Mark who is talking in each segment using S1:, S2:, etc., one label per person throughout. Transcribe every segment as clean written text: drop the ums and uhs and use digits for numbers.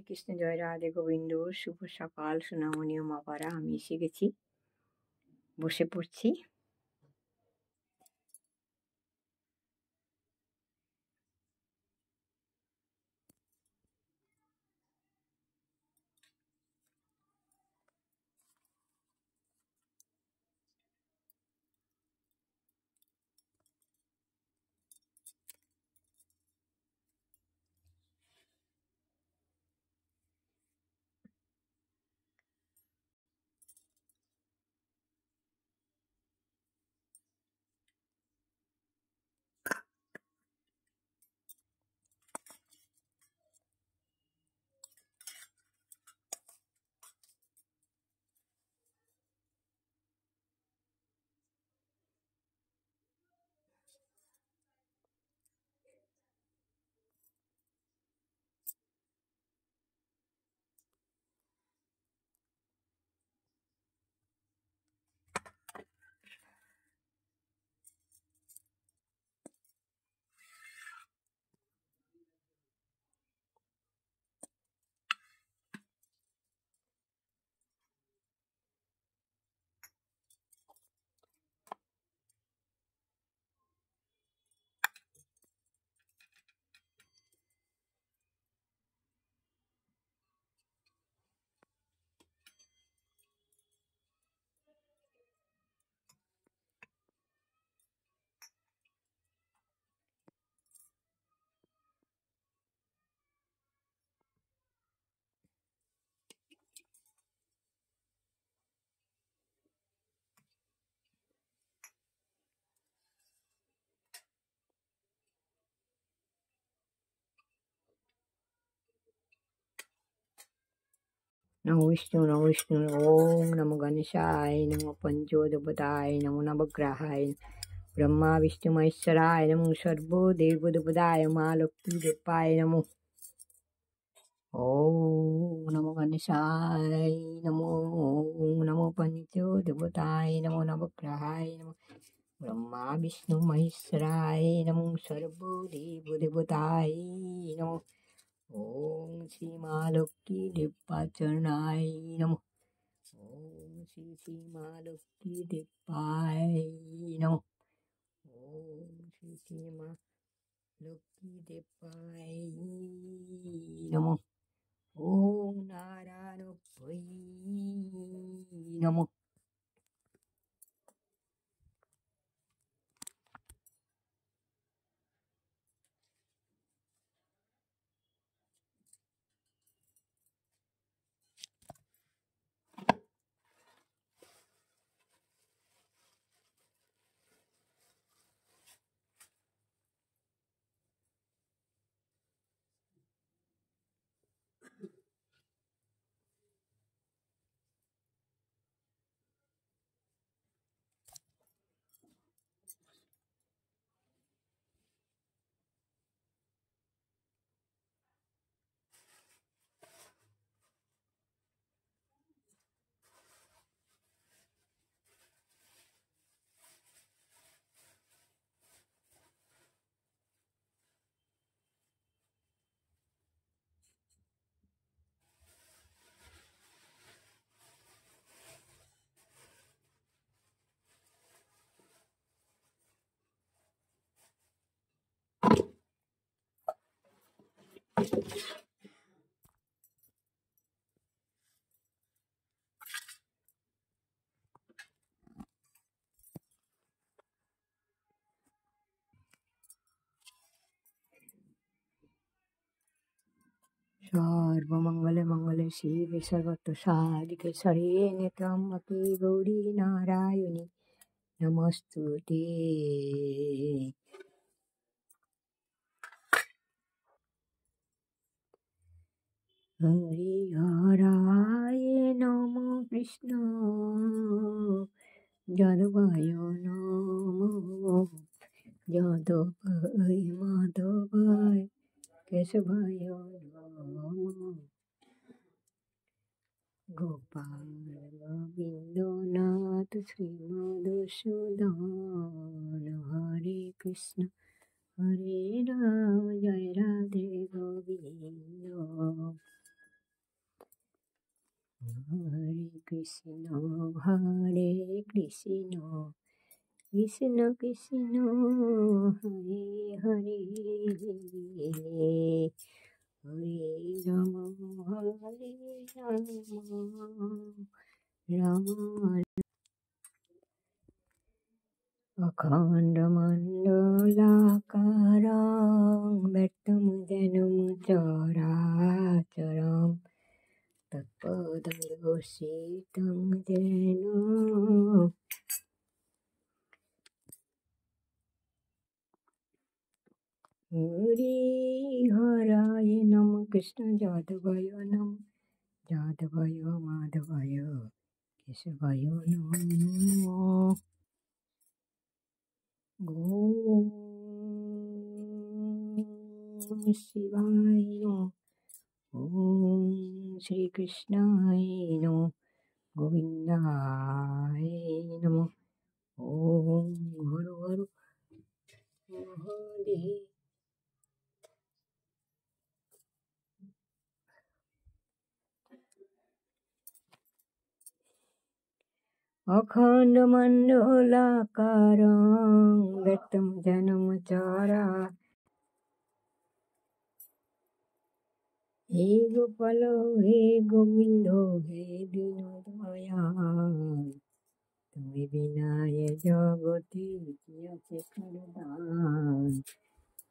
S1: কৃষ্ণ, জয় রাধে গোবিন্দ। শুভ সকাল সোনামণি ও মাপারা, আমি এসে গেছি, বসে পড়ছি। নমো বিষ্ণু, নমো বিষ্ণু। ওম নমো গণেশায়, নমো পঞ্চোদপদায়, নমো নবগ্রহায়, ব্রহ্মা বিষ্ণু মহেশ্বরায় নমো, সর্বদেবদেবতায় মা লক্ষ্মী দেবায় নমো। ওম নমো গণেশায় নমো, ওম নমো পঞ্চদেবতায় নমো, নবগ্রহায় নমো, ব্রহ্মা বিষ্ণু মহেশ্বরায় নমো, সর্বদেবদেবতায় নমো। ওম শ্রী মা লক্ষ্মী দেবাচরণায় নমো। ওম শ্রী শ্রী মা লক্ষ্মী দেবায় নমো। ওম শ্রী শ্রী মা লক্ষ্মী দেবায় নমো। ওম নারায়ণ ভৈ নমো। সর্বমঙ্গলে মঙ্গলে শিবে সর্বত্র সাধিকে শরণ্যে ত্র্যম্বকে গৌরী নারায়ণী নমস্তুতে। হরি হরায় নম কৃষ্ণ যাদবায় নম, যাদবায় মাধবায় কেশবায় নম, গোপাল গোবিন্দ নাথ শ্রীমধুসূদন। হরে কৃষ্ণ হরে রাম, জয় Radhe Govinda. Hare Krishna, Hare Krishna, Krishna Krishna, Hare Hare, Hare Rama, Hare Rama, अखण्डमण्डलाकारं व्यक्तं जनं चराचरं तत्पददर्शितं येन हरिहराय नमः कृष्ण जादवाय नमः जादवाय माधवाय केशवाय नमः ॐ शिवाय नमः ॐ श्रीकृष्णाय नमः गोविन्दाय नमः ॐ हर हर महादेव अखण्डमण्डलाकारं व्यक्तं जन्मचारा हे गोपाल हे गोविन्दो हे दीनदयाल তুমি বিনায় জগতে কি আছে করদান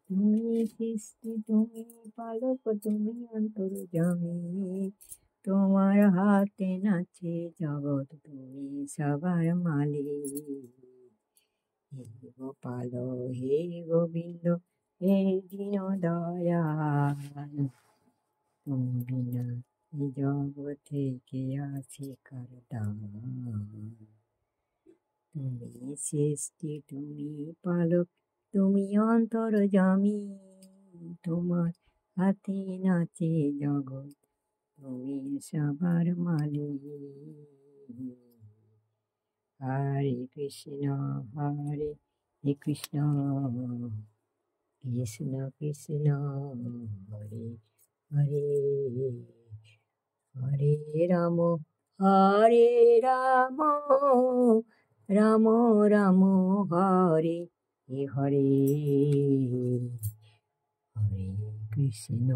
S1: তুমি সৃষ্টি তুমি পালক তুমি অন্তর্যামী তোমার হাতে নাচে জগৎ তুমি সবার মালিক হে গোপাল হে গোবিন্দ হে দীন দয়াল তুমি বিনা এই জগতে কে আছে করদান তুমি সৃষ্টি তুমি পালক তুমি অন্তর্যামী তোমার হাতে নাচে জগৎ তুমি সবার মালিক হরে কৃষ্ণ হরে কৃষ্ণ কৃষ্ণ কৃষ্ণ হরে হরে হরে রাম হরে রাম রাম রাম হরে হরে হরে কৃষ্ণ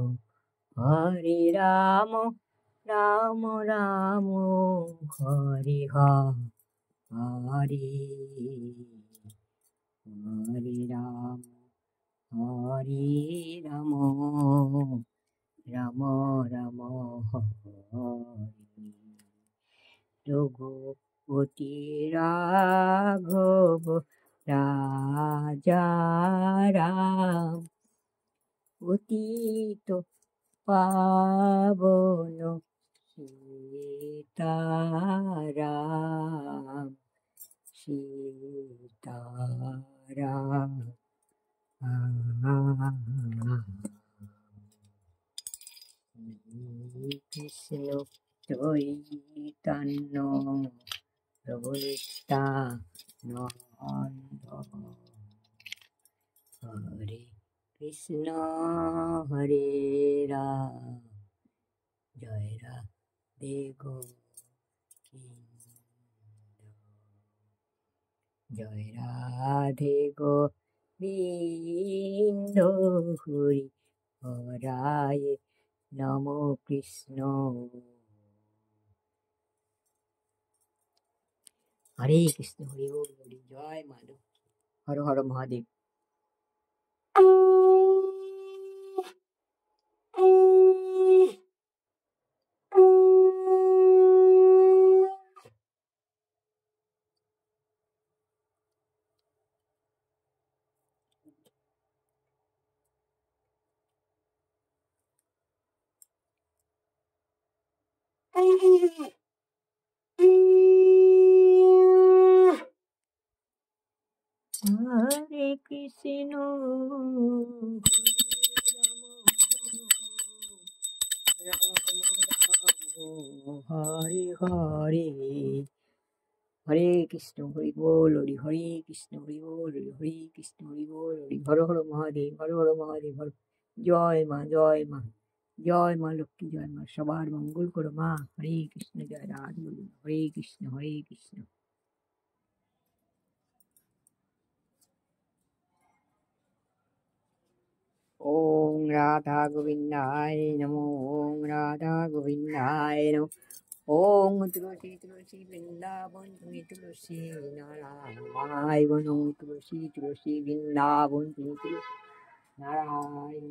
S1: হরে রাম রাম রাম হরে হরে হরে রাম হরে রাম রাম রাম হরে রঘুপতি রাঘব রাজা রাম পতিত পাবন সীতারাম সীতারাম কৃষ্ণ চৈতন্য প্রভু নিত্যানন্দ হরে কৃষ্ণ হরে রাম জয় রাধে গোবিন্দ জয় রাধে গোবিন্দ হরি হরায় নম কৃষ্ণ হরে কৃষ্ণ হরি বল হরি জয় মাধব হর হর মহাদেব হরে কৃষ্ণ রাম রাম হরে হরে হরে কৃষ্ণ হরি বল হরি হরে কৃষ্ণ হরি বল হরি হরে কৃষ্ণ হরি বল হরি হর হর মহাদেব হর হর মহাদেব হর জয় মা জয় মা লক্ষ্মী, জয় মা, সবার মঙ্গল করো মা। হরে কৃষ্ণ, জয় রাধে গোবিন্দ, হরে কৃষ্ণ, হরে কৃষ্ণ। ওং রাধা গোবিন্দায় নমো, ওং রাধা গোবিন্দায় নমো। ওং তুলসী তুলসী বৃন্দাবন, তুমি তুলসী নারায়ণ, ওং তুলসী তুলসী বৃন্দাবন, তুমি তুলসী নারায়ণ।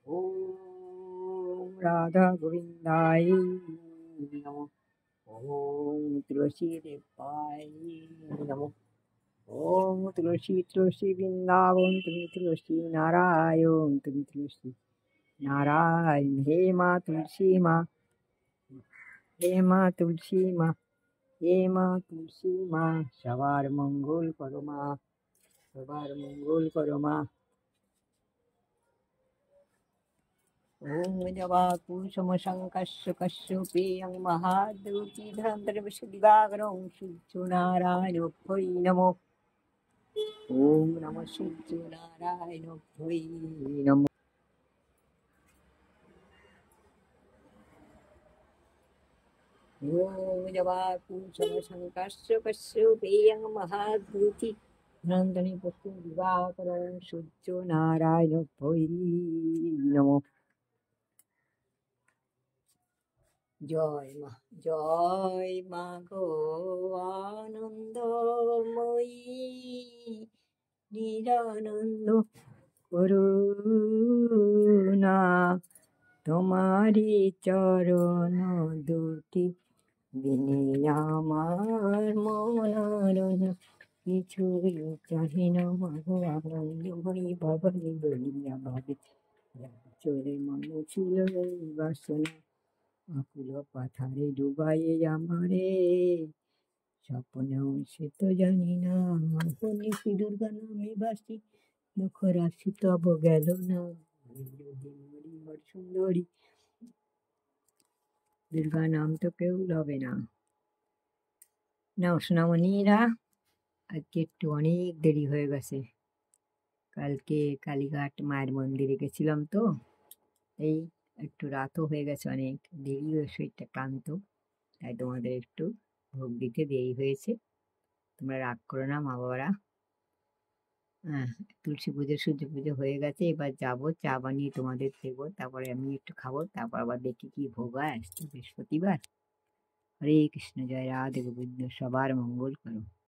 S1: ওম রাধা গোবিন্দায় নমো, ওম তুলসী দেবায় নমো। ওম তুলসী তুলসী বৃন্দাবন, তুমি তুলসী নারায়ণ, তুমি তুলসী নারায়ণ। হে মা তুলসী মা, হে মা তুলসী মা, হে মা তুলসী মা, সবার মঙ্গল করো মা, সবার মঙ্গল করো মা। ওম জবাকুসুম শঙ্কস্য কশ্যপেয়ং মহাদূতি ধরন্তরিবশ দিবাকরং সূর্যনারায়ণ ভৈ নমো। ওম নমঃ সূর্যনারায়ণ ভৈ নমো। ওম জবাকুসুম শঙ্কস্য কশ্যপেয়ং মহাদূতি ধরন্তরিবশ দিবাকরং সূর্যনারায়ণ ভৈ নমো। জয় মা, জয় মা গো আনন্দময়ী, নিরানন্দ করুণা, তোমারি চরণ দুটি বিনে আমার মনোরণ, কিছুই চাহি না মাগো আনন্দ হই ভবানী বলিয়া ভাবে, চলে মনে ছিল এই বাসনা, আকুল পাথারে ডুবাইয়ে আমারে, স্বপ্নেও সে তো জানি না, আপনি শ্রী দুর্গা নামে বাসি, দুঃখ রাশি তব গেল না, হরিহর সুন্দরী দুর্গা নাম তো কেউ লবে না। না সোনামণিরা, আজকে একটু অনেক দেরি হয়ে গেছে, কালকে কালীঘাট মায়ের মন্দিরে গেছিলাম তো, এই একটু রাতও হয়ে গেছে, অনেক দেরি হয়ে শরীরটা ক্লান্ত, তাই তোমাদের একটু ভোগ দিতে দেরি হয়েছে, তোমরা রাগ করো না মা বাবারা। হ্যাঁ, তুলসী পুজো সূর্য পুজো হয়ে গেছে, এবার যাবো চা বানিয়ে তোমাদের দেবো, তারপরে আমি একটু খাবো, তারপর আবার দেখি কি ভোগ হয়, আজকে বৃহস্পতিবার। হরে কৃষ্ণ, জয় রাধে গোবিন্দ, সবার মঙ্গল করো।